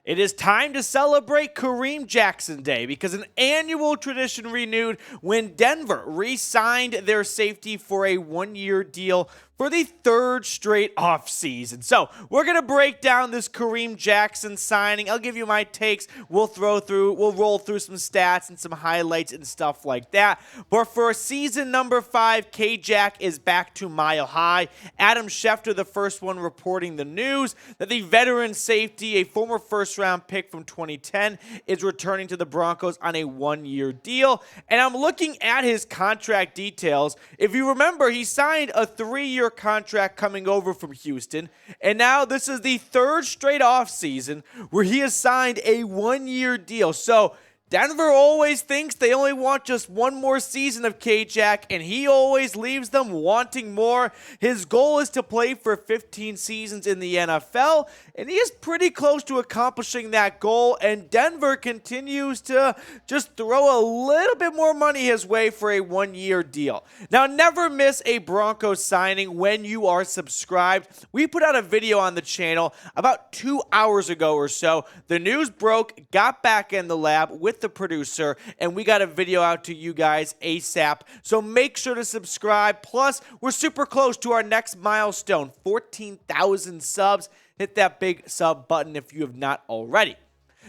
It is time to celebrate Kareem Jackson Day because an annual tradition renewed when Denver re-signed their safety for a one-year deal for the third straight offseason. So we're going to break down this Kareem Jackson signing. I'll give you my takes. We'll roll through some stats and some highlights and stuff like that. But for season number 5, K-Jack is back to Mile High. Adam Schefter, the first one, reporting the news that the veteran safety, a former first-round pick from 2010, is returning to the Broncos on a one-year deal. And I'm looking at his contract details. If you remember, he signed a 3-year contract coming over from Houston, and now this is the third straight offseason where he has signed a one-year deal. So Denver always thinks they only want just one more season of K-Jack, and he always leaves them wanting more. His goal is to play for 15 seasons in the NFL, and he is pretty close to accomplishing that goal, and Denver continues to just throw a little bit more money his way for a one-year deal. Now, never miss a Broncos signing when you are subscribed. We put out a video on the channel about 2 hours ago or so. The news broke, got back in the lab with the producer, and we got a video out to you guys ASAP. So make sure to subscribe. Plus, we're super close to our next milestone, 14,000 subs. Hit that big sub button if you have not already.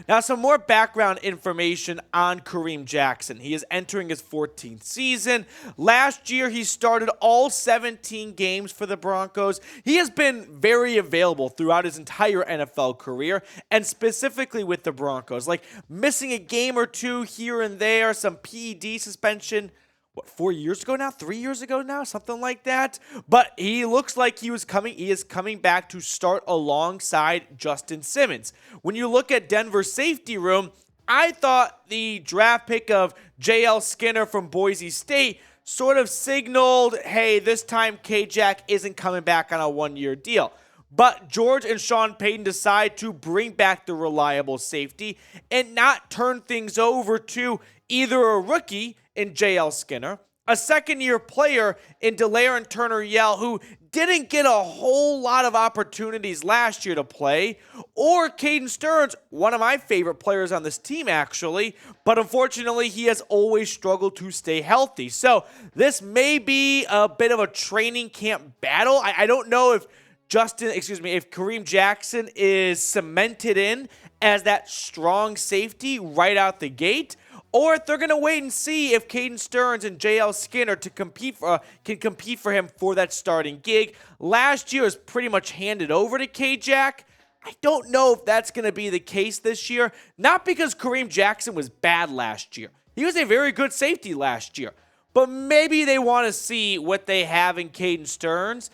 Now, some more background information on Kareem Jackson. He is entering his 14th season. Last year, he started all 17 games for the Broncos. He has been very available throughout his entire NFL career, and specifically with the Broncos. Like missing a game or two here and there, some PED suspension. 4 years ago now? 3 years ago now? Something like that. But he looks like he is coming back to start alongside Justin Simmons. When you look at Denver's safety room, I thought the draft pick of J.L. Skinner from Boise State sort of signaled, hey, this time K-Jack isn't coming back on a one-year deal. But George and Sean Payton decide to bring back the reliable safety and not turn things over to either a rookie in J.L. Skinner, a second-year player in Delaren Turner-Yell, who didn't get a whole lot of opportunities last year to play, or Caden Stearns, one of my favorite players on this team, actually, but unfortunately, he has always struggled to stay healthy. So this may be a bit of a training camp battle. I don't know if if Kareem Jackson is cemented in as that strong safety right out the gate, or if they're going to wait and see if Caden Stearns and J.L. Skinner can compete for him for that starting gig. Last year was pretty much handed over to K-Jack. I don't know if that's going to be the case this year, not because Kareem Jackson was bad last year. He was a very good safety last year, but maybe they want to see what they have in Caden Stearns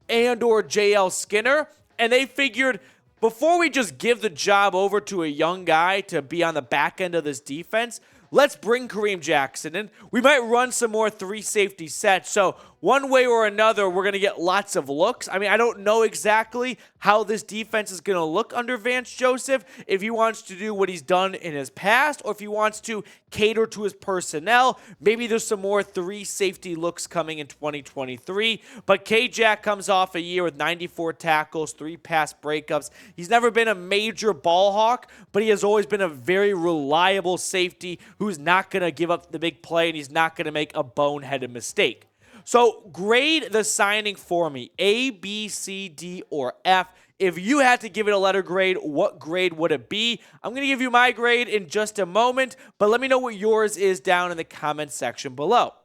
and or J.L. Skinner, and they figured before we just give the job over to a young guy to be on the back end of this defense, let's bring Kareem Jackson in. We might run some more 3 safety sets. So one way or another, we're going to get lots of looks. I mean, I don't know exactly how this defense is going to look under Vance Joseph, if he wants to do what he's done in his past, or if he wants to cater to his personnel. Maybe there's some more 3 safety looks coming in 2023. But K-Jack comes off a year with 94 tackles, 3 pass breakups. He's never been a major ball hawk, but he has always been a very reliable safety who's not going to give up the big play, and he's not going to make a boneheaded mistake. So grade the signing for me, A, B, C, D, or F. If you had to give it a letter grade, what grade would it be? I'm going to give you my grade in just a moment, but let me know what yours is down in the comment section below.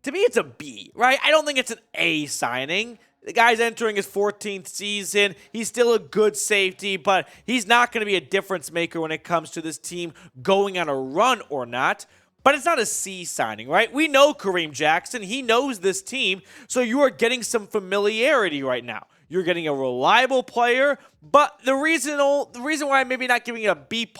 To me, it's a B, right? I don't think it's an A signing. The guy's entering his 14th season. He's still a good safety, but he's not going to be a difference maker when it comes to this team going on a run or not. But it's not a C signing, right? We know Kareem Jackson. He knows this team, so you are getting some familiarity right now. You're getting a reliable player, but the reason why I'm maybe not giving it a B+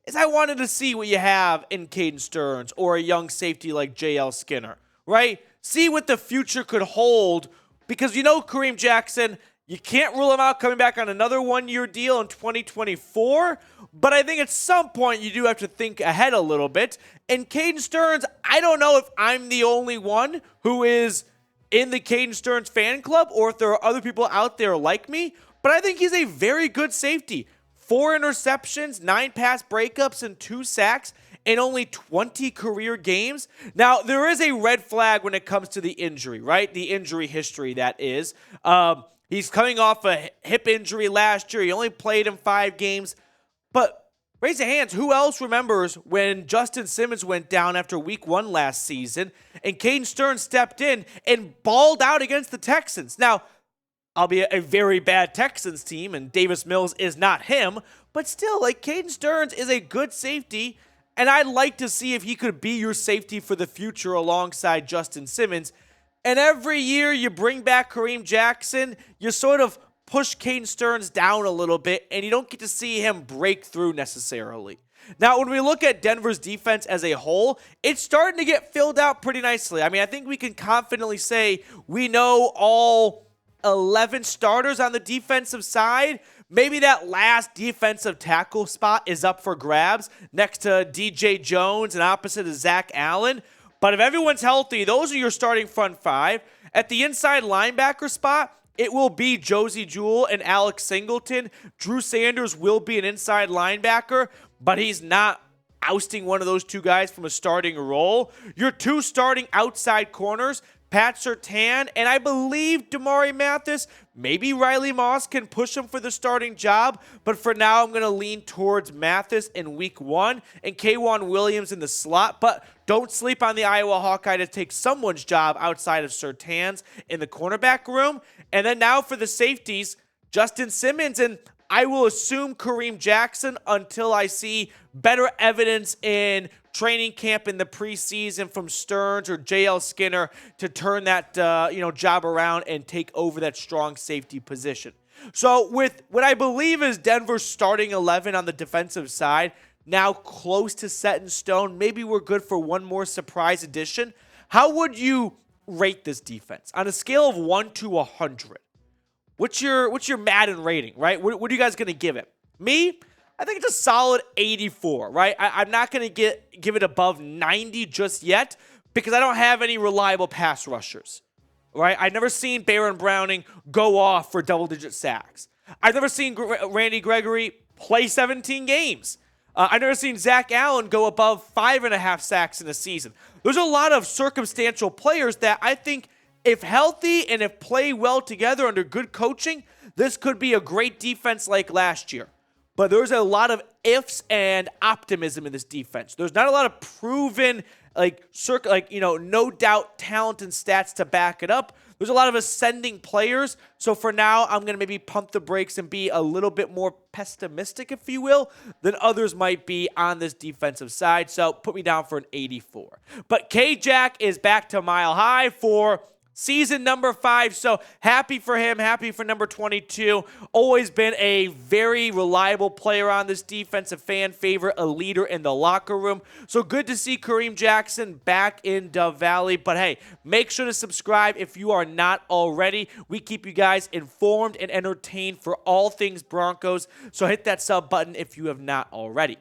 is I wanted to see what you have in Caden Stearns or a young safety like J.L. Skinner, right? See what the future could hold, because you know Kareem Jackson, you can't rule him out coming back on another one-year deal in 2024, but I think at some point you do have to think ahead a little bit. And Caden Stearns, I don't know if I'm the only one who is in the Caden Stearns fan club or if there are other people out there like me, but I think he's a very good safety. 4 interceptions, 9 pass breakups, and 2 sacks in only 20 career games. Now, there is a red flag when it comes to the injury, right? The injury history, that is. He's coming off a hip injury last year. He only played in 5 games. But raise your hands, who else remembers when Justin Simmons went down after week 1 last season and Caden Stearns stepped in and balled out against the Texans? Now, albeit a very bad Texans team, and Davis Mills is not him, but still, like, Caden Stearns is a good safety, and I'd like to see if he could be your safety for the future alongside Justin Simmons. And every year you bring back Kareem Jackson, you sort of push Caden Stearns down a little bit, and you don't get to see him break through necessarily. Now, when we look at Denver's defense as a whole, it's starting to get filled out pretty nicely. I mean, I think we can confidently say we know all 11 starters on the defensive side. Maybe that last defensive tackle spot is up for grabs next to DJ Jones and opposite of Zach Allen. But if everyone's healthy, those are your starting front 5. At the inside linebacker spot, it will be Josie Jewell and Alex Singleton. Drew Sanders will be an inside linebacker, but he's not ousting one of those 2 guys from a starting role. Your 2 starting outside corners, Pat Surtain, and I believe Damari Mathis. Maybe Riley Moss can push him for the starting job, but for now I'm going to lean towards Mathis in week 1 and K'Wan Williams in the slot. But don't sleep on the Iowa Hawkeye to take someone's job outside of Surtain's in the cornerback room. And then now for the safeties, Justin Simmons, and I will assume Kareem Jackson until I see better evidence in training camp in the preseason from Stearns or JL Skinner to turn that job around and take over that strong safety position. So with what I believe is Denver's starting 11 on the defensive side, now close to set in stone, maybe we're good for one more surprise addition. How would you rate this defense on a scale of 1 to 100? What's your Madden rating, right? What are you guys going to give it? Me, I think it's a solid 84, right? I'm not going to give it above 90 just yet because I don't have any reliable pass rushers, right? I've never seen Baron Browning go off for double-digit sacks. I've never seen Randy Gregory play 17 games. I've never seen Zach Allen go above 5.5 sacks in a season. There's a lot of circumstantial players that I think, if healthy and if play well together under good coaching, this could be a great defense like last year. But there's a lot of ifs and optimism in this defense. There's not a lot of proven, no doubt talent and stats to back it up. There's a lot of ascending players. So for now, I'm going to maybe pump the brakes and be a little bit more pessimistic, if you will, than others might be on this defensive side. So put me down for an 84. But K-Jack is back to Mile High for season number 5, so happy for him, happy for number 22. Always been a very reliable player on this defense, a fan favorite, a leader in the locker room. So good to see Kareem Jackson back in Dove Valley. But hey, make sure to subscribe if you are not already. We keep you guys informed and entertained for all things Broncos, so hit that sub button if you have not already.